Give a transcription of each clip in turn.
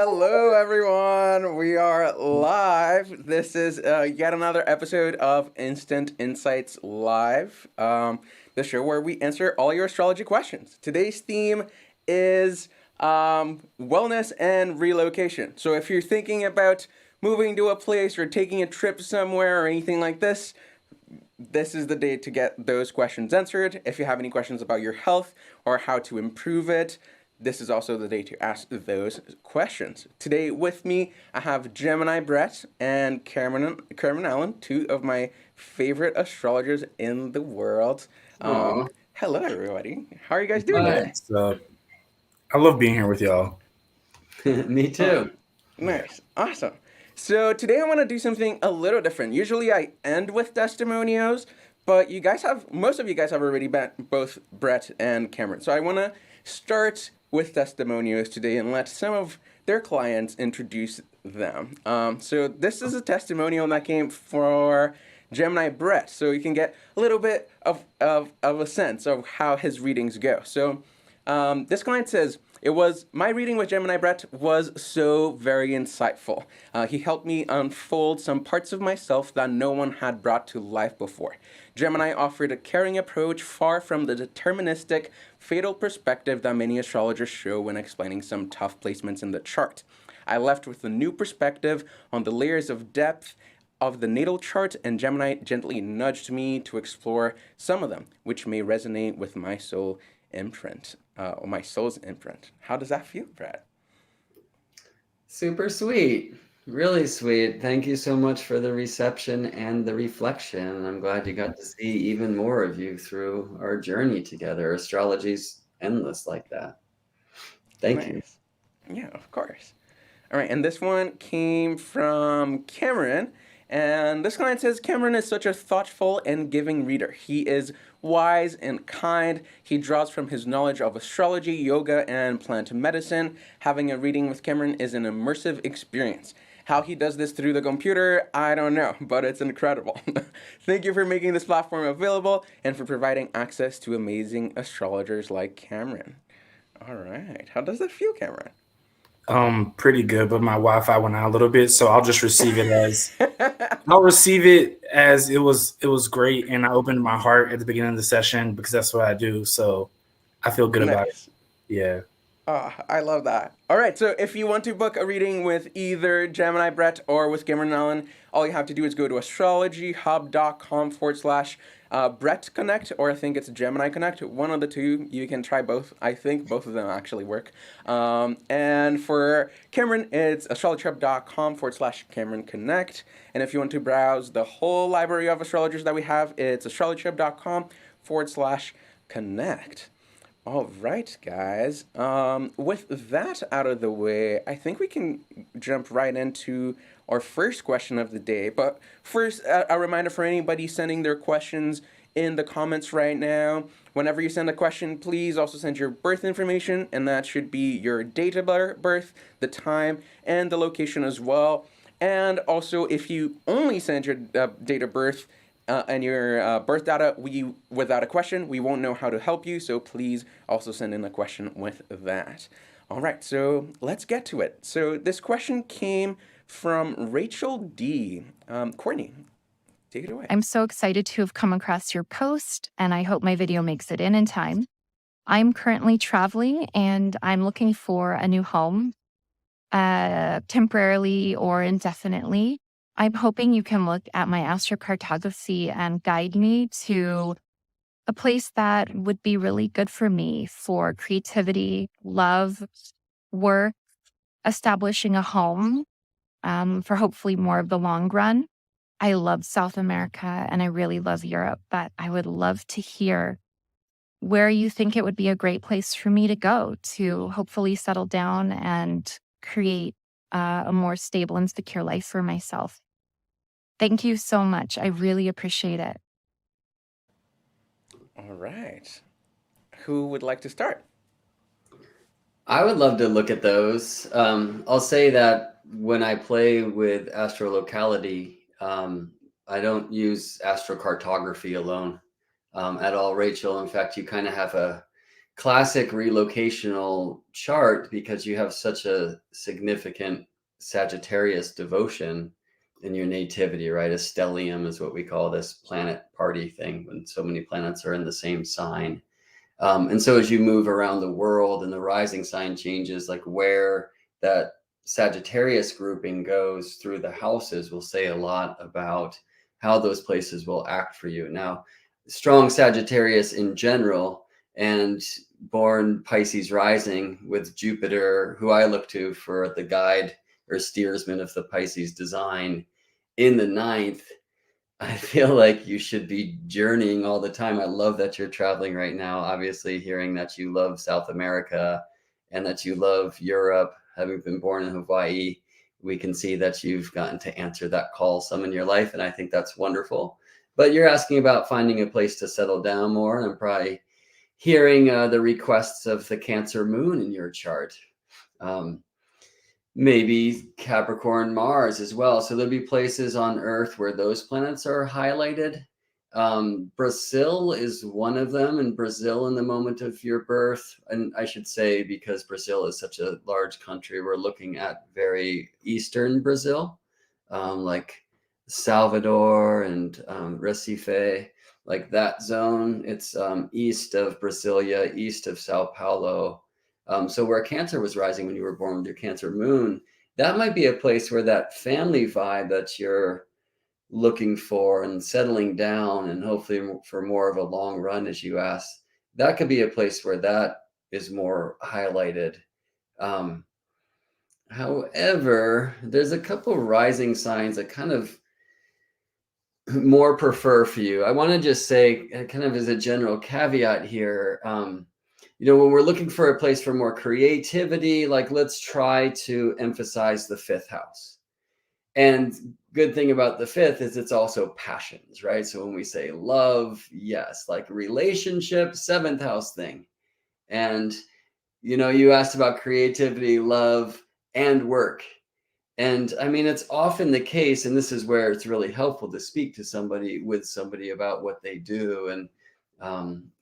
Hello, everyone. We are live. This is yet another episode of Instant Insights Live, the show where we answer all your astrology questions. Today's theme is wellness and relocation. So, if you're thinking about moving to a place or taking a trip somewhere or anything like this is the day to get those questions answered. If you have any questions about your health or how to improve it, this is also the day to ask those questions. Today with me, I have Gemini Brett and Cameron Allen, two of my favorite astrologers in the world. Hello, everybody. How are you guys doing today? So, I love being here with y'all. Me too. Nice. Awesome. So today I want to do something a little different. Usually I end with testimonials, but most of you guys have already met both Brett and Cameron. So I want to start with testimonials today and let some of their clients introduce them. So this is a testimonial that came for Gemini Brett, so you can get a little bit of a sense of how his readings go. So this client says, my reading with Gemini Brett was so very insightful. He helped me unfold some parts of myself that no one had brought to life before. Gemini offered a caring approach far from the deterministic, fatal perspective that many astrologers show when explaining some tough placements in the chart. I left with a new perspective on the layers of depth of the natal chart, and Gemini gently nudged me to explore some of them, which may resonate with my soul imprint, or my soul's imprint. How does that feel, Brad? Super sweet. Really sweet. Thank you so much for the reception and the reflection. I'm glad you got to see even more of you through our journey together. Astrology's endless like that. Thank you. Yeah, of course. All right, and this one came from Cameron. And this client says, Cameron is such a thoughtful and giving reader. He is wise and kind. He draws from his knowledge of astrology, yoga, and plant medicine. Having a reading with Cameron is an immersive experience. How he does this through the computer, I don't know, but it's incredible. Thank you for making this platform available and for providing access to amazing astrologers like Cameron. All right. How does that feel, Cameron? Pretty good, but my Wi-Fi went out a little bit, so I'll just receive it as it was great, and I opened my heart at the beginning of the session because that's what I do. So I feel good about it. Yeah. Oh, I love that. All right, so if you want to book a reading with either Gemini Brett or with Cameron Allen, all you have to do is go to astrologyhub.com/Brett Connect, or I think it's Gemini Connect. One of the two. You can try both. I think both of them actually work. And for Cameron, it's astrologyhub.com/Cameron Connect. And if you want to browse the whole library of astrologers that we have, it's astrologyhub.com/Connect. All right, guys. With that out of the way, I think we can jump right into our first question of the day. But first, a reminder for anybody sending their questions in the comments right now. Whenever you send a question, please also send your birth information, and that should be your date of birth, the time, and the location as well. And also, if you only send your date of birth, and your birth data, without a question, we won't know how to help you, so please also send in a question with that. All right, so let's get to it. So this question came from Rachel D. Courtney, take it away. I'm so excited to have come across your post, and I hope my video makes it in time. I'm currently traveling, and I'm looking for a new home, temporarily or indefinitely. I'm hoping you can look at my astrocartography and guide me to a place that would be really good for me for creativity, love, work, establishing a home, for hopefully more of the long run. I love South America and I really love Europe, but I would love to hear where you think it would be a great place for me to go to hopefully settle down and create a more stable and secure life for myself. Thank you so much. I really appreciate it. All right. Who would like to start? I would love to look at those. I'll say that when I play with astrolocality, I don't use astrocartography alone at all, Rachel. In fact, you kind of have a classic relocational chart, because you have such a significant Sagittarius devotion in your nativity, right? A stellium is what we call this planet party thing when so many planets are in the same sign. And so as you move around the world and the rising sign changes, like where that Sagittarius grouping goes through the houses will say a lot about how those places will act for you. Now, strong Sagittarius in general and born Pisces rising with Jupiter, who I look to for the guide or steersman of the Pisces design in the ninth, I feel like you should be journeying all the time. I love that you're traveling right now. Obviously, hearing that you love South America and that you love Europe, having been born in Hawaii, we can see that you've gotten to answer that call some in your life. And I think that's wonderful. But you're asking about finding a place to settle down more. And I'm probably hearing the requests of the Cancer moon in your chart. Maybe Capricorn Mars as well. So there'll be places on Earth where those planets are highlighted. Brazil is one of them, and Brazil in the moment of your birth. And I should say, because Brazil is such a large country, we're looking at very eastern Brazil, like Salvador and Recife, like that zone. It's east of Brasilia, east of Sao Paulo. So where Cancer was rising when you were born with your Cancer moon, that might be a place where that family vibe that you're looking for and settling down, and hopefully for more of a long run, as you asked, that could be a place where that is more highlighted. However, there's a couple rising signs that kind of more prefer for you. I want to just say, kind of as a general caveat here, when we're looking for a place for more creativity, like let's try to emphasize the fifth house. And good thing about the fifth is it's also passions, right? So when we say love, yes, like relationship, seventh house thing. And, you asked about creativity, love, and work. And I mean, it's often the case, and this is where it's really helpful to speak to somebody about what they do and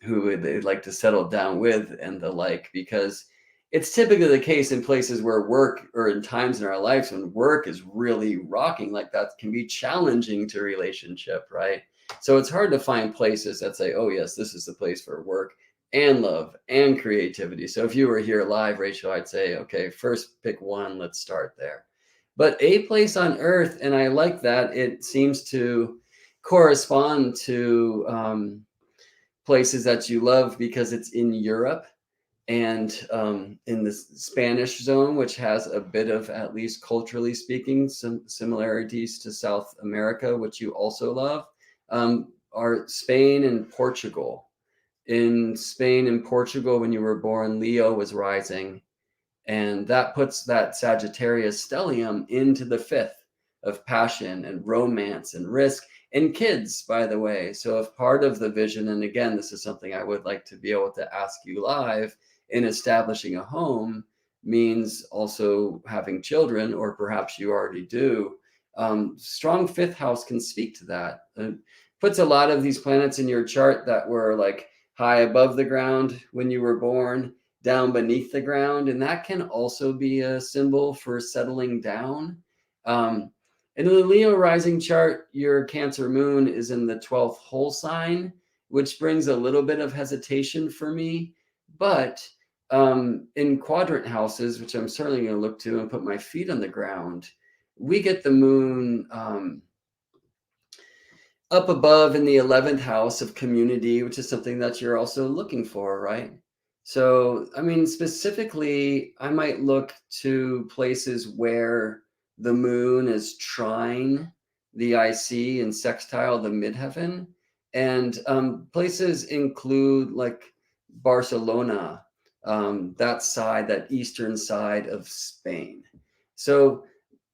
who they'd like to settle down with and the like, because it's typically the case in places where work, or in times in our lives when work is really rocking, like that can be challenging to relationship, right? So it's hard to find places that say, oh yes, this is the place for work and love and creativity. So if you were here live, Rachel, I'd say, okay, first pick one, let's start there. But a place on Earth, and I like that, it seems to correspond to places that you love because it's in Europe and in the Spanish zone, which has a bit of, at least culturally speaking, some similarities to South America, which you also love, are Spain and Portugal. In Spain and Portugal, when you were born, Leo was rising. And that puts that Sagittarius stellium into the fifth of passion and romance and risk and kids, by the way. So if part of the vision, and again, this is something I would like to be able to ask you live, in establishing a home means also having children, or perhaps you already do. Strong fifth house can speak to that. It puts a lot of these planets in your chart that were like high above the ground when you were born, down beneath the ground, and that can also be a symbol for settling down. In the Leo rising chart, your Cancer moon is in the 12th whole sign, which brings a little bit of hesitation for me. But in quadrant houses, which I'm certainly going to look to and put my feet on the ground, we get the moon up above in the 11th house of community, which is something that you're also looking for, right? So, I mean, specifically, I might look to places where the moon is trine the IC and sextile the midheaven. And places include like Barcelona, that side, that eastern side of Spain. So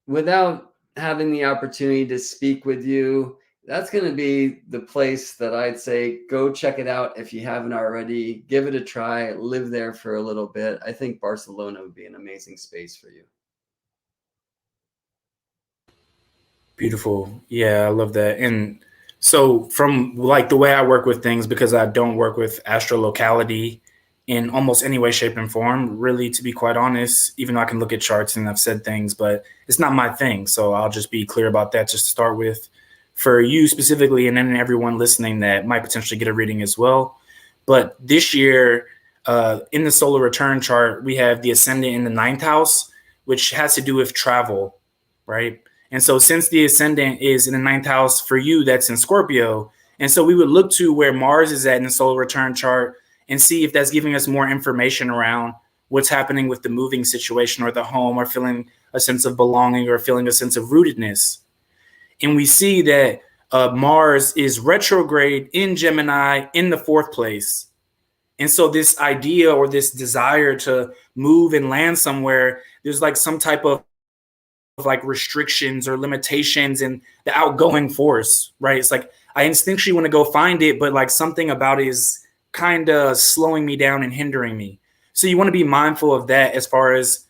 without having the opportunity to speak with you, that's going to be the place that I'd say, go check it out. If you haven't already, give it a try, live there for a little bit. I think Barcelona would be an amazing space for you. Beautiful. Yeah, I love that. And so from like the way I work with things, because I don't work with astrolocality in almost any way, shape, and form. Really, to be quite honest, even though I can look at charts and I've said things, but it's not my thing. So I'll just be clear about that just to start with for you specifically, and then everyone listening that might potentially get a reading as well. But this year, in the solar return chart, we have the ascendant in the ninth house, which has to do with travel, right? And so since the ascendant is in the ninth house for you, that's in Scorpio. And so we would look to where Mars is at in the solar return chart and see if that's giving us more information around what's happening with the moving situation or the home, or feeling a sense of belonging or feeling a sense of rootedness. And we see that Mars is retrograde in Gemini in the fourth place. And so this idea or this desire to move and land somewhere, there's like some type of like restrictions or limitations in the outgoing force, right? It's like I instinctually want to go find it, but like something about it is kind of slowing me down and hindering me. So you want to be mindful of that as far as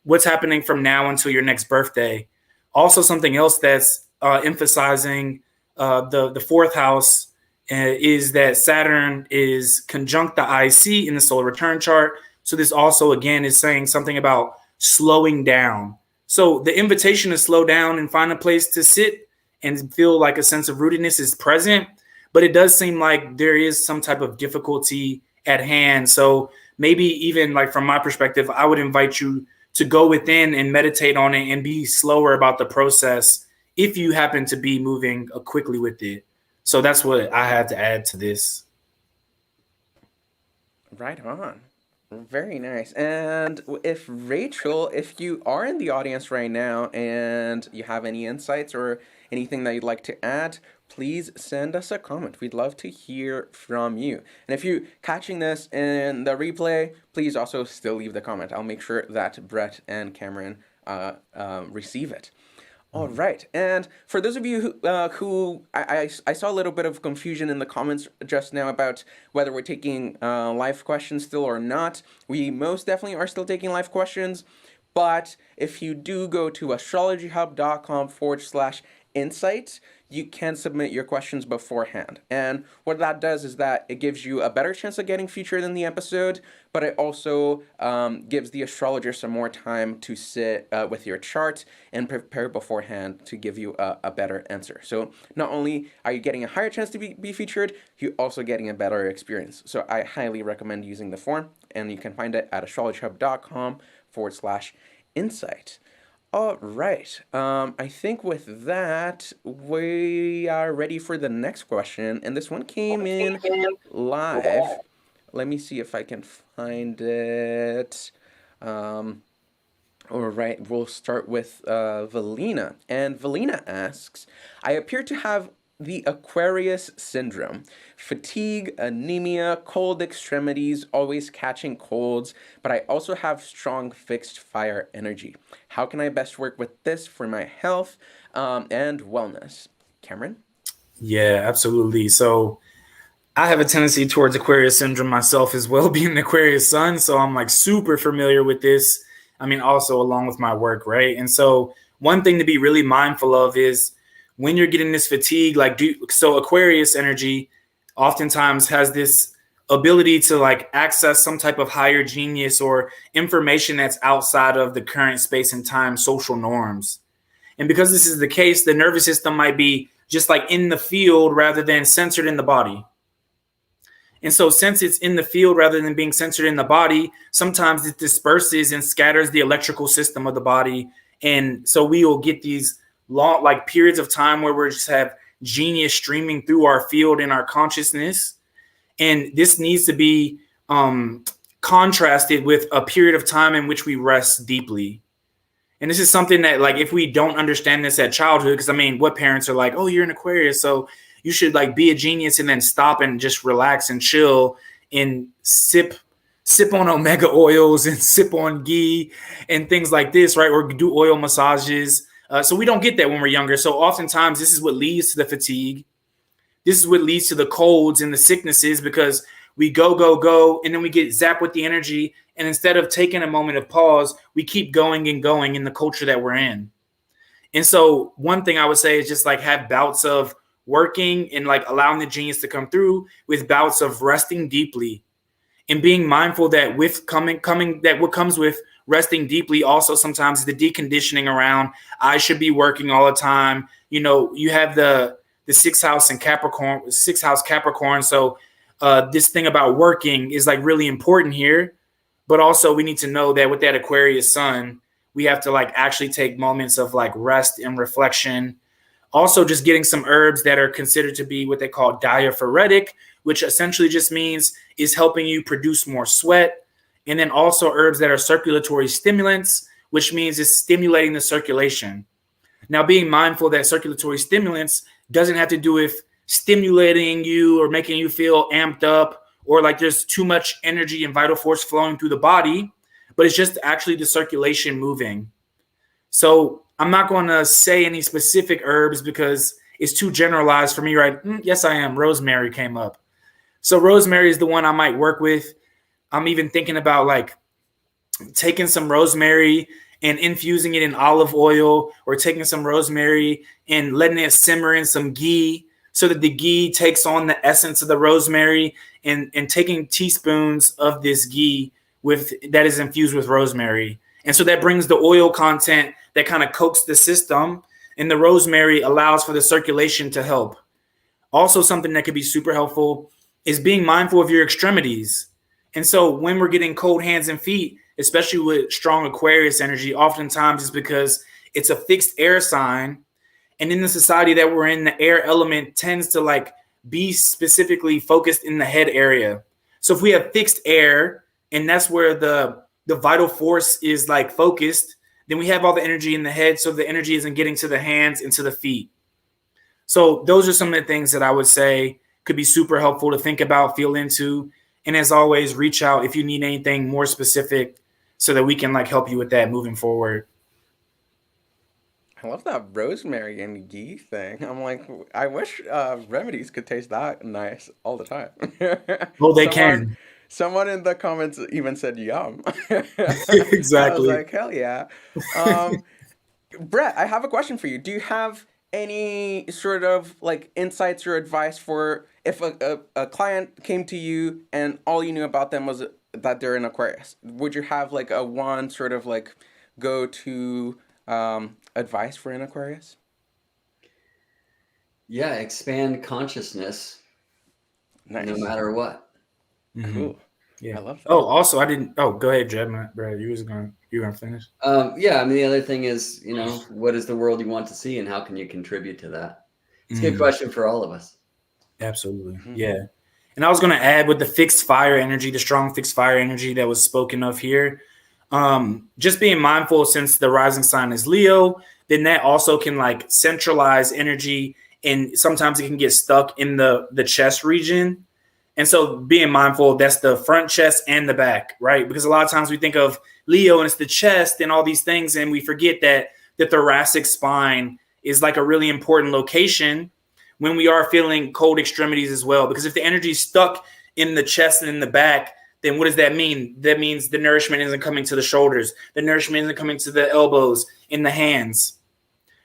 what's happening from now until your next birthday. Also, something else that's emphasizing the fourth house is that Saturn is conjunct the IC in the solar return chart. So this also, again, is saying something about slowing down. So the invitation to slow down and find a place to sit and feel like a sense of rootedness is present. But it does seem like there is some type of difficulty at hand. So maybe even like from my perspective, I would invite you to go within and meditate on it and be slower about the process if you happen to be moving quickly with it. So that's what I had to add to this. Right on. Very nice. And if Rachel, if you are in the audience right now and you have any insights or anything that you'd like to add, please send us a comment. We'd love to hear from you. And if you're catching this in the replay, please also still leave the comment. I'll make sure that Brett and Cameron receive it. All right. And for those of you who I saw a little bit of confusion in the comments just now about whether we're taking live questions still or not. We most definitely are still taking live questions. But if you do go to astrologyhub.com/insights, you can submit your questions beforehand. And what that does is that it gives you a better chance of getting featured in the episode, but it also gives the astrologer some more time to sit with your chart and prepare beforehand to give you a better answer. So not only are you getting a higher chance to be featured, you're also getting a better experience. So I highly recommend using the form, and you can find it at astrologyhub.com/insight. All right. I think with that, we are ready for the next question. And this one came in live. Let me see if I can find it. All right. We'll start with Valina. And Valina asks, I appear to have the Aquarius syndrome. Fatigue, anemia, cold extremities, always catching colds, but I also have strong fixed fire energy. How can I best work with this for my health and wellness? Cameron? Yeah, absolutely. So I have a tendency towards Aquarius syndrome myself as well, being an Aquarius sun. So I'm like super familiar with this. I mean, also along with my work, right? And so one thing to be really mindful of is when you're getting this fatigue, so Aquarius energy oftentimes has this ability to like access some type of higher genius or information that's outside of the current space and time social norms. And because this is the case, the nervous system might be just like in the field rather than centered in the body. And so since it's in the field rather than being centered in the body, sometimes it disperses and scatters the electrical system of the body. And so we will get these long like periods of time where we just have genius streaming through our field and our consciousness. And this needs to be contrasted with a period of time in which we rest deeply. And this is something that like if we don't understand this at childhood, because I mean, what parents are like, oh, you're an Aquarius, so you should like be a genius and then stop and just relax and chill and sip on omega oils and sip on ghee and things like this, right? Or do oil massages. So we don't get that when we're younger. So oftentimes this is what leads to the fatigue. This is what leads to the colds and the sicknesses, because we go, and then we get zapped with the energy. And instead of taking a moment of pause, we keep going and going in the culture that we're in. And so one thing I would say is just like have bouts of working and like allowing the genius to come through with bouts of resting deeply. and being mindful that with that what comes with resting deeply also sometimes is the deconditioning around I should be working all the time. You know, you have the sixth house in Capricorn, sixth house Capricorn. So this thing about working is like really important here. But also we need to know that with that Aquarius sun, we have to like actually take moments of like rest and reflection. Also, just getting some herbs that are considered to be what they call diaphoretic, which essentially just means is helping you produce more sweat. And then also herbs that are circulatory stimulants, which means it's stimulating the circulation. Now, being mindful that circulatory stimulants doesn't have to do with stimulating you or making you feel amped up or like there's too much energy and vital force flowing through the body, but it's just actually the circulation moving. So I'm not going to say any specific herbs because it's too generalized for me, right? Yes, I am. Rosemary came up. So rosemary is the one I might work with. I'm even thinking about like taking some rosemary and infusing it in olive oil, or taking some rosemary and letting it simmer in some ghee so that the ghee takes on the essence of the rosemary, and taking teaspoons of this ghee that is infused with rosemary. And so that brings the oil content that kind of coats the system, and the rosemary allows for the circulation to help. Also, something that could be super helpful is being mindful of your extremities. And so when we're getting cold hands and feet, especially with strong Aquarius energy, oftentimes it's because it's a fixed air sign. And in the society that we're in, the air element tends to like be specifically focused in the head area. So if we have fixed air, and that's where the vital force is like focused, then we have all the energy in the head. So the energy isn't getting to the hands and to the feet. So those are some of the things that I would say could be super helpful to think about, feel into. And as always, reach out if you need anything more specific so that we can like help you with that moving forward. I love that rosemary and ghee thing. I'm like, I wish remedies could taste that nice all the time. Oh, they can. Someone in the comments even said yum. Exactly. I was like, hell yeah. Brett, I have a question for you. Do you have any sort of like insights or advice for if a client came to you and all you knew about them was that they're in Aquarius? Would you have like a one sort of like go-to advice for an Aquarius? Yeah, expand consciousness Nice. no matter what. Cool. Yeah. I love that. Oh, also, I didn't. Oh, go ahead, Jed. Brad, you were gonna finish. Yeah, I mean, the other thing is, you know, what is the world you want to see, and how can you contribute to that? It's a good question for all of us. Absolutely. Yeah. And I was going to add with the fixed fire energy, the strong fixed fire energy that was spoken of here, just being mindful since the rising sign is Leo, then that also can like centralize energy, and sometimes it can get stuck in the chest region. And so being mindful, that's the front chest and the back, right? Because a lot of times we think of Leo and it's the chest and all these things, and we forget that the thoracic spine is like a really important location when we are feeling cold extremities as well. Because if the energy is stuck in the chest and in the back, then what does that mean? That means the nourishment isn't coming to the shoulders. The nourishment isn't coming to the elbows, in the hands.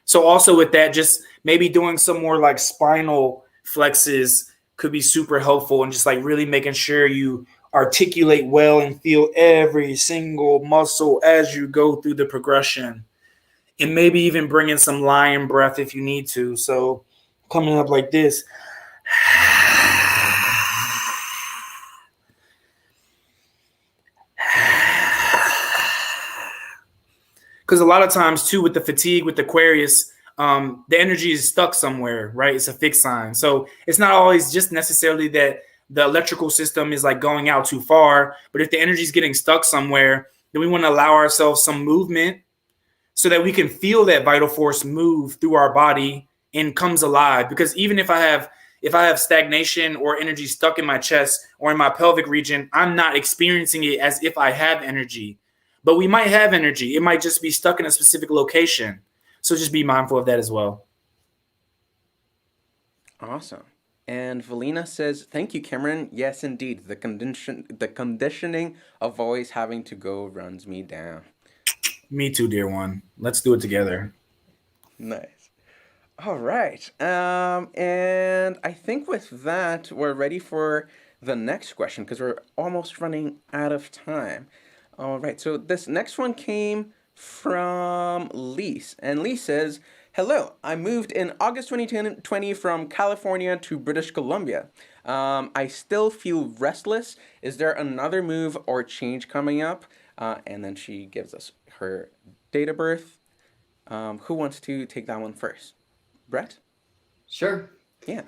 So also with that, just maybe doing some more like spinal flexes could be super helpful, and just like really making sure you articulate well and feel every single muscle as you go through the progression. And maybe even bring in some lion breath if you need to. So coming up like this. Because a lot of times too, with the fatigue, with Aquarius, the energy is stuck somewhere, right? It's a fixed sign. So it's not always just necessarily that the electrical system is like going out too far, but if the energy is getting stuck somewhere, then we want to allow ourselves some movement so that we can feel that vital force move through our body and comes alive. Because even if I have stagnation or energy stuck in my chest or in my pelvic region, I'm not experiencing it as if I have energy. But we might have energy. It might just be stuck in a specific location. So just be mindful of that as well. Awesome. And Valina says, thank you, Cameron. Yes, indeed. The conditioning of always having to go runs me down. Me too, dear one. Let's do it together. Nice. All right. And I think with that, we're ready for the next question because we're almost running out of time. All right, so this next one came from Lise, and Lise says, "Hello, I moved in August 2020 from California to British Columbia. I still feel restless. Is there another move or change coming up?" And then she gives us her date of birth. Who wants to take that one first? Brett? Sure. Yeah.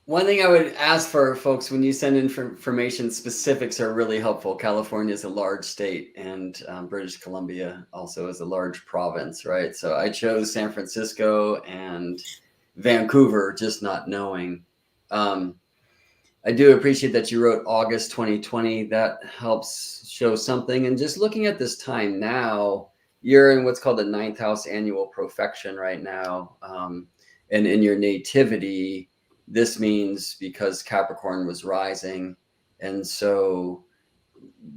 One thing I would ask for folks when you send in information, specifics are really helpful. California is a large state, and British Columbia also is a large province, right? So I chose San Francisco and Vancouver, just not knowing. I do appreciate that you wrote August 2020. That helps show something. And just looking at this time now, you're in what's called the ninth house annual profection right now. And in your nativity, this means because Capricorn was rising. And so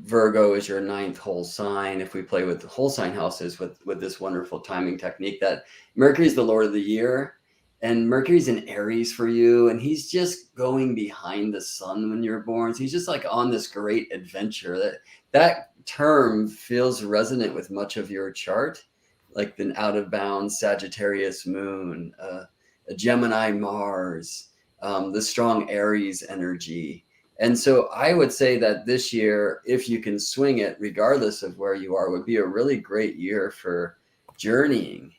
Virgo is your ninth whole sign. If we play with the whole sign houses with this wonderful timing technique, that Mercury is the Lord of the year. And Mercury's in Aries for you, and he's just going behind the sun when you're born. So he's just like on this great adventure. That term feels resonant with much of your chart, like an out of bounds Sagittarius moon, a Gemini Mars, the strong Aries energy. And so I would say that this year, if you can swing it, regardless of where you are, would be a really great year for journeying.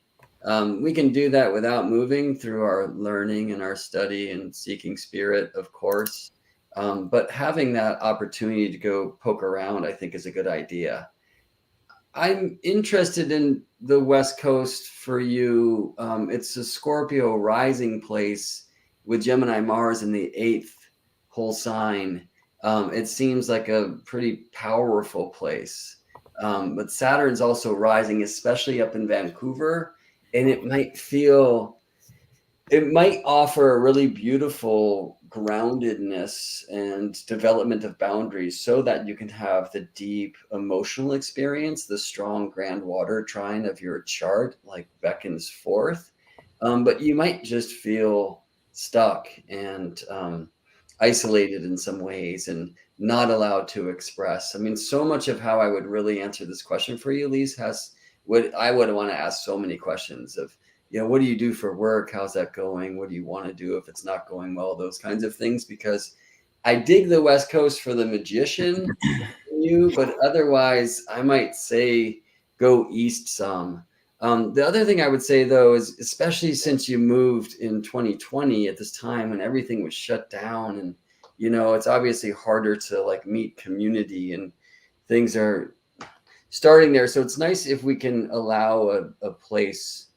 We can do that without moving through our learning and our study and seeking spirit, of course. But having that opportunity to go poke around, I think, is a good idea. I'm interested in the West Coast for you. It's a Scorpio rising place with Gemini Mars in the eighth whole sign. It seems like a pretty powerful place. But Saturn's also rising, especially up in Vancouver. And it might offer a really beautiful groundedness and development of boundaries so that you can have the deep emotional experience, the strong grand water trine of your chart like beckons forth. But you might just feel stuck and isolated in some ways and not allowed to express. I mean, so much of how I would really answer this question for you, Lise, I would want to ask so many questions of, what do you do for work? How's that going? What do you want to do if it's not going well? Those kinds of things, because I dig the West Coast for the magician in you, but otherwise I might say go east some. The other thing I would say, though, is especially since you moved in 2020 at this time when everything was shut down and, it's obviously harder to like meet community and things are starting there. So it's nice if we can allow a place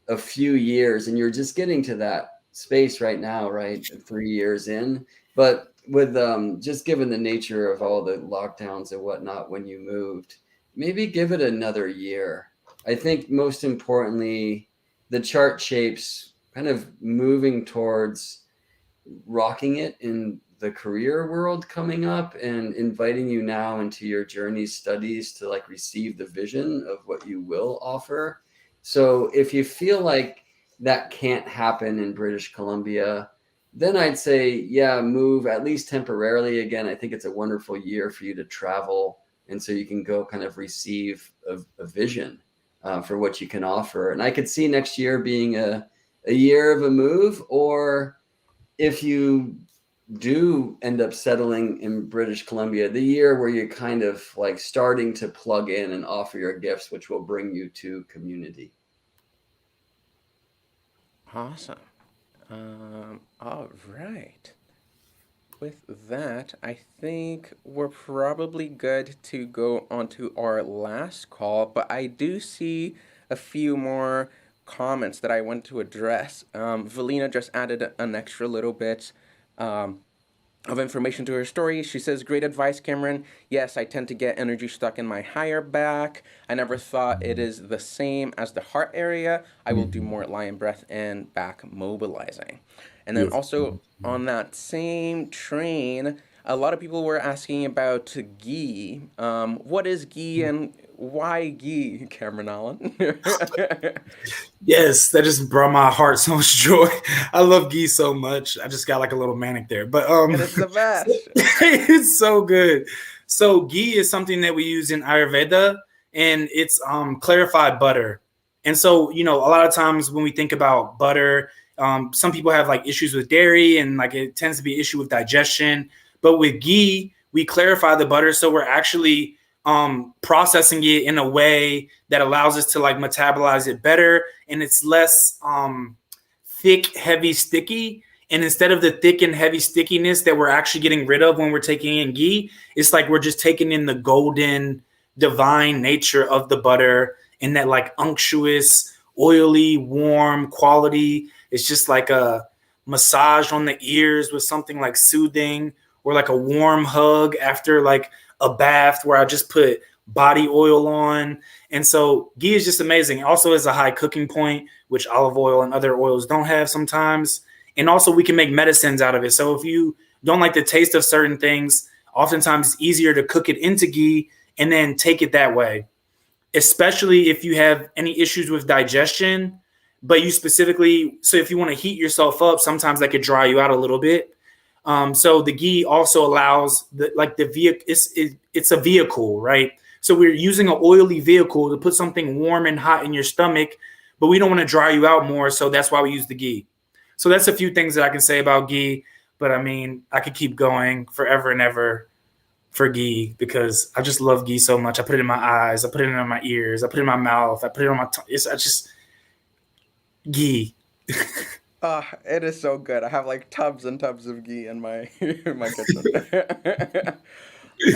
a few years, and you're just getting to that space right now, right? 3 years in, but with just given the nature of all the lockdowns and whatnot when you moved, maybe give it another year. I think most importantly, the chart shapes kind of moving towards rocking it in the career world coming up and inviting you now into your journey studies to like receive the vision of what you will offer. So if you feel like that can't happen in British Columbia, then I'd say, yeah, move at least temporarily. Again, I think it's a wonderful year for you to travel. And so you can go kind of receive a vision for what you can offer. And I could see next year being a year of a move, or if you do end up settling in British Columbia, the year where you're kind of like starting to plug in and offer your gifts, which will bring you to community. Awesome. All right. With that, I think we're probably good to go on to our last call, but I do see a few more comments that I want to address. Valina just added an extra little bit of information to her story. She says, "Great advice, Cameron. Yes, I tend to get energy stuck in my higher back. I never thought it is the same as the heart area. I will do more lion breath and back mobilizing." And then also on that same train, a lot of people were asking about ghee. What is ghee and why ghee, Cameron Allen? Yes, that just brought my heart so much joy. I love ghee so much. I just got like a little manic there, but And it's the best. it's so good. So ghee is something that we use in Ayurveda, and it's clarified butter. And so, you know, a lot of times when we think about butter, some people have like issues with dairy, and like it tends to be an issue with digestion. But with ghee, we clarify the butter, so we're actually processing it in a way that allows us to like metabolize it better, and it's less thick, heavy, sticky. And instead of the thick and heavy stickiness that we're actually getting rid of when we're taking in ghee, it's like we're just taking in the golden, divine nature of the butter, and that like unctuous, oily, warm quality. It's just like a massage on the ears with something like soothing, or like a warm hug after like a bath where I just put body oil on. And so ghee is just amazing. It also has a high cooking point, which olive oil and other oils don't have sometimes. And also we can make medicines out of it. So if you don't like the taste of certain things, oftentimes it's easier to cook it into ghee and then take it that way, especially if you have any issues with digestion. But you specifically, so if you want to heat yourself up, sometimes that could dry you out a little bit. So the ghee also allows the vehicle. It's a vehicle, right? So we're using an oily vehicle to put something warm and hot in your stomach, but we don't want to dry you out more. So that's why we use the ghee. So that's a few things that I can say about ghee. But I mean, I could keep going forever and ever for ghee because I just love ghee so much. I put it in my eyes, I put it in my ears, I put it in my mouth, I put it on my tongue. I just ghee. It is so good. I have like tubs and tubs of ghee in my in my kitchen.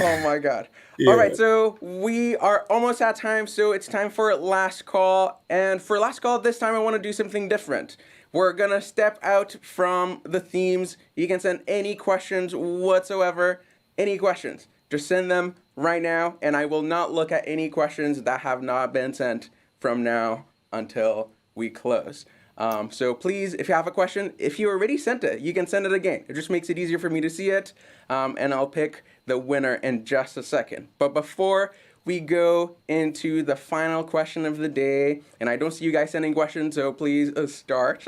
Oh my god. Yeah. All right, so we are almost at time, so it's time for last call. And for last call this time I want to do something different. We're going to step out from the themes. You can send any questions whatsoever, any questions. Just send them right now, and I will not look at any questions that have not been sent from now until we close. So please, if you have a question, if you already sent it, you can send it again. It just makes it easier for me to see it, and I'll pick the winner in just a second. But before we go into the final question of the day, and I don't see you guys sending questions, so please start.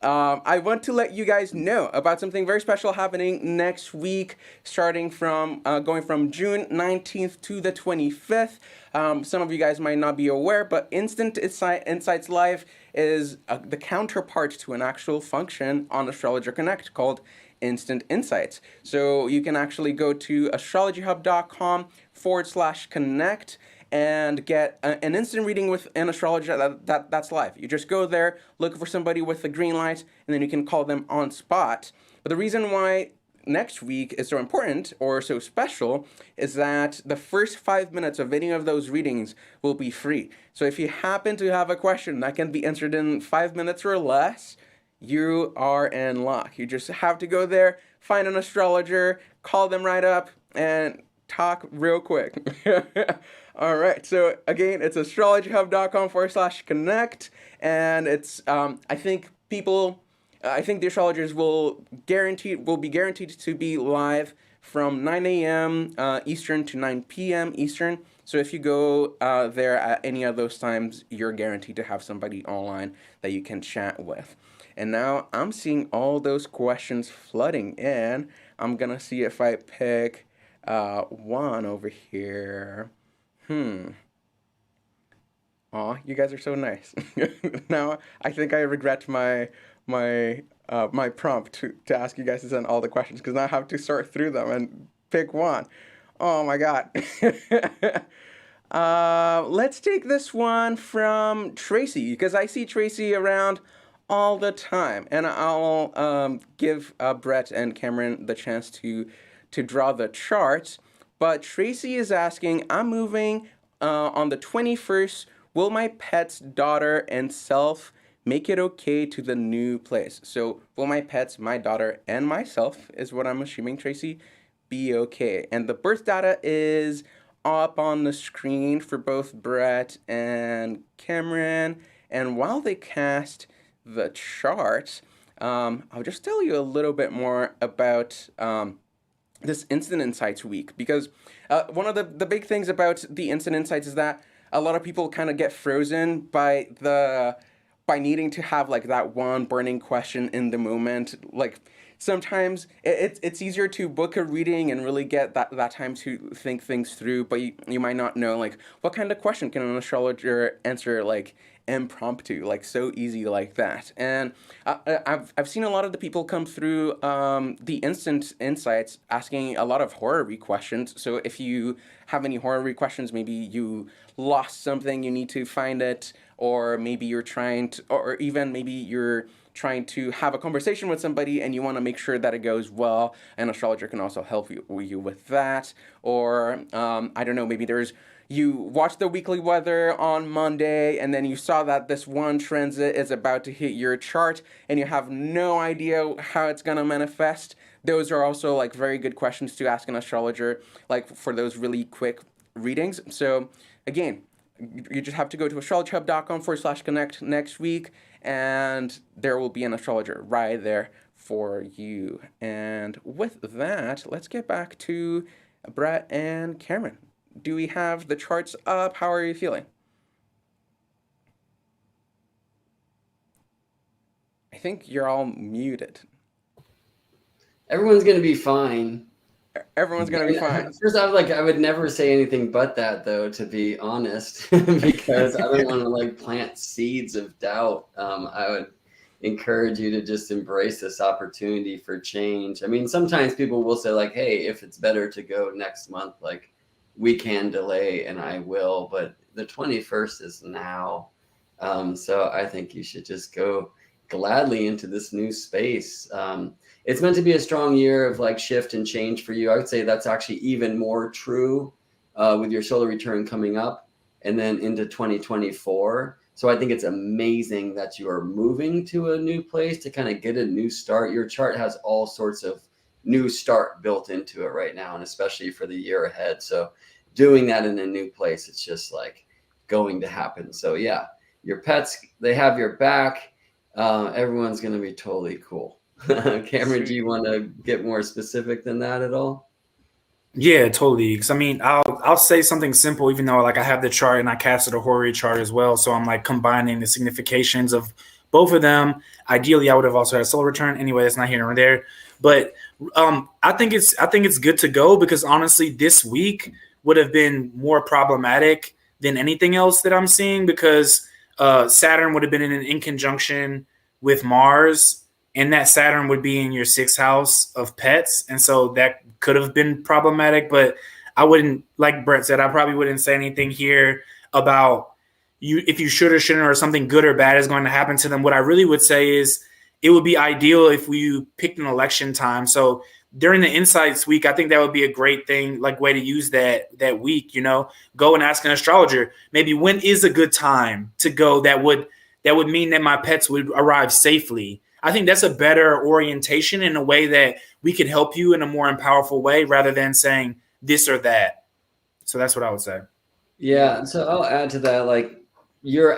I want to let you guys know about something very special happening next week, starting from going from June 19th to the 25th. Some of you guys might not be aware, but Instant Insights Live is the counterpart to an actual function on Astrologer Connect called Instant Insights. So you can actually go to astrologyhub.com/connect and get an instant reading with an astrologer that's live. You just go there, look for somebody with a green light, and then you can call them on spot. But the reason why next week is so important or so special is that the first 5 minutes of any of those readings will be free. So if you happen to have a question that can be answered in 5 minutes or less, you are in luck. You just have to go there, find an astrologer, call them right up, and talk real quick. All right. So again, it's astrologyhub.com/connect, and it's I think the astrologers will be guaranteed to be live from 9 a.m. Eastern to 9 p.m. Eastern. So if you go there at any of those times, you're guaranteed to have somebody online that you can chat with. And now I'm seeing all those questions flooding in. I'm gonna see if I pick one over here. Aw, you guys are so nice. Now I think I regret my prompt to ask you guys to send all the questions, because now I have to sort through them and pick one. Oh my god. Let's take this one from Tracy, because I see Tracy around all the time, and I'll give Brett and Cameron the chance to draw the chart. But Tracy is asking, I'm moving on the 21st. Will my pet's daughter and self make it okay to the new place? So will my pets, my daughter, and myself, is what I'm assuming, Tracy, be okay? And the birth data is up on the screen for both Brett and Cameron. And while they cast the chart, I'll just tell you a little bit more about this Instant Insights week, because one of the big things about the Instant Insights is that a lot of people kind of get frozen by needing to have like that one burning question in the moment. Like sometimes it's easier to book a reading and really get that time to think things through, but you might not know like what kind of question can an astrologer answer like impromptu, like so easy like that. And I've seen a lot of the people come through the Instant Insights asking a lot of horror-y questions. So if you have any horror-y questions, maybe you lost something, you need to find it, or maybe you're trying to, or even maybe you're trying to have a conversation with somebody and you want to make sure that it goes well, an astrologer can also help you with that. Or I don't know, maybe you watch the weekly weather on Monday and then you saw that this one transit is about to hit your chart and you have no idea how it's going to manifest. Those are also like very good questions to ask an astrologer, like for those really quick readings. So again, you just have to go to astrologyhub.com/connect next week, and there will be an astrologer right there for you. And with that, let's get back to Brett and Cameron. Do we have the charts up? How are you feeling? I think you're all muted. Everyone's going to be fine. Everyone's going to be fine. First, I was like, I would never say anything but that, though, to be honest, because I don't want to like plant seeds of doubt. I would encourage you to just embrace this opportunity for change. I mean, sometimes people will say like, hey, if it's better to go next month, like we can delay and I will, but the 21st is now. So I think you should just go gladly into this new space. It's meant to be a strong year of like shift and change for you. I would say that's actually even more true with your solar return coming up and then into 2024. So I think it's amazing that you are moving to a new place to kind of get a new start. Your chart has all sorts of new start built into it right now, and especially for the year ahead. So doing that in a new place, it's just like going to happen. So yeah, your pets, they have your back. Everyone's going to be totally cool. Cameron, do you want to get more specific than that at all? Yeah, totally. Because I mean, I'll say something simple, even though like I have the chart and I casted a horary chart as well. So I'm like combining the significations of both of them. Ideally, I would have also had a solar return. Anyway, that's not here nor there. But I think it's good to go, because honestly, this week would have been more problematic than anything else that I'm seeing, because Saturn would have been in conjunction with Mars. And that Saturn would be in your 6th house of pets. And so that could have been problematic. But I wouldn't, like Brett said, I probably wouldn't say anything here about you if you should or shouldn't, or something good or bad is going to happen to them. What I really would say is it would be ideal if we picked an election time. So during the Insights week, I think that would be a great thing, like way to use that week, go and ask an astrologer, maybe when is a good time to go that would mean that my pets would arrive safely. I think that's a better orientation in a way that we could help you in a more powerful way rather than saying this or that. So that's what I would say. Yeah. So I'll add to that. Like you're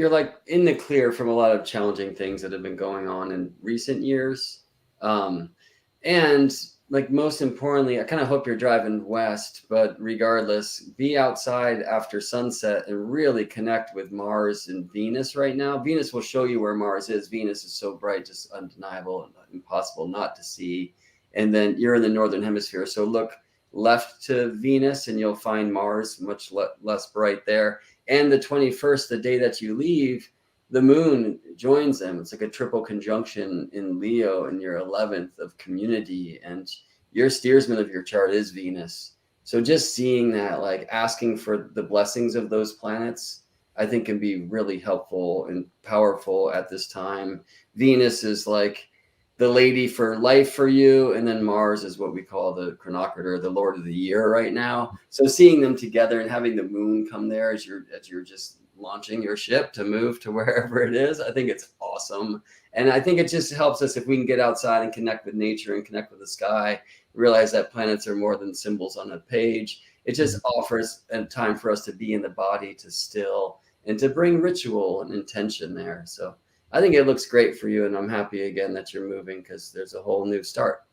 like in the clear from a lot of challenging things that have been going on in recent years. And like most importantly, I kind of hope you're driving west, but regardless, be outside after sunset and really connect with Mars and Venus right now. Venus will show you where Mars is. Venus is so bright, just undeniable and impossible not to see. And then you're in the northern hemisphere. So look left to Venus and you'll find Mars much less bright there. And the 21st, the day that you leave, the moon joins them. It's like a triple conjunction in Leo in your 11th of community, and your steersman of your chart is Venus. So just seeing that, like asking for the blessings of those planets, I think can be really helpful and powerful at this time. Venus is like the lady for life for you, and then Mars is what we call the chronocrator, the Lord of the Year right now. So seeing them together and having the moon come there as you're just launching your ship to move to wherever it is, I think it's awesome. And I think it just helps us if we can get outside and connect with nature and connect with the sky, realize that planets are more than symbols on a page. It just offers a time for us to be in the body, to still, and to bring ritual and intention there. So I think it looks great for you, and I'm happy again that you're moving, because there's a whole new start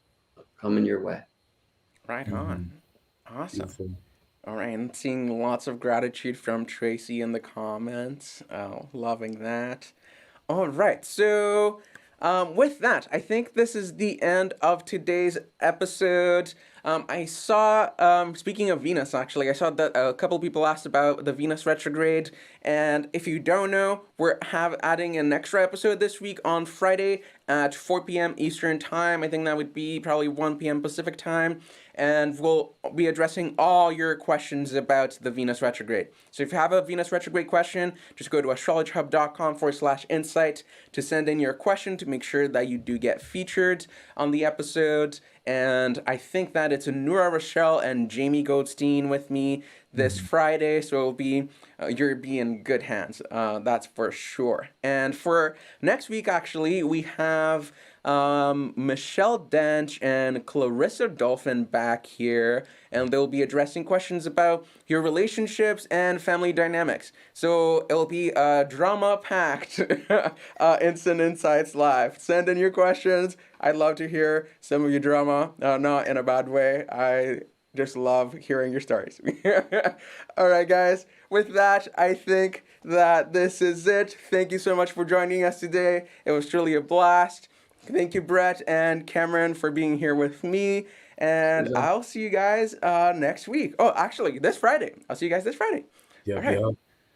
coming your way. Right on. Awesome. Beautiful. All right, and seeing lots of gratitude from Tracy in the comments. Oh, loving that. All right, so with that, I think this is the end of today's episode. I saw, speaking of Venus, actually, I saw that a couple people asked about the Venus retrograde. And if you don't know, we're adding an extra episode this week on Friday at 4 p.m. Eastern Time. I think that would be probably 1 p.m. Pacific Time. And we'll be addressing all your questions about the Venus retrograde. So if you have a Venus retrograde question, just go to astrologyhub.com/insight to send in your question to make sure that you do get featured on the episode. And I think that it's Nura Rochelle and Jamie Goldstein with me this Friday, so it'll be you'll be in good hands. That's for sure. And for next week, actually, we have Michelle Dench and Clarissa Dolphin back here, and they'll be addressing questions about your relationships and family dynamics. So it'll be a drama-packed Instant Insights Live. Send in your questions. I'd love to hear some of your drama, not in a bad way. I just love hearing your stories. All right, guys. With that, I think that this is it. Thank you so much for joining us today. It was truly a blast. Thank you, Brett and Cameron, for being here with me. And I'll see you guys next week. Oh, actually, this Friday. I'll see you guys this Friday. Yep, All right. yep.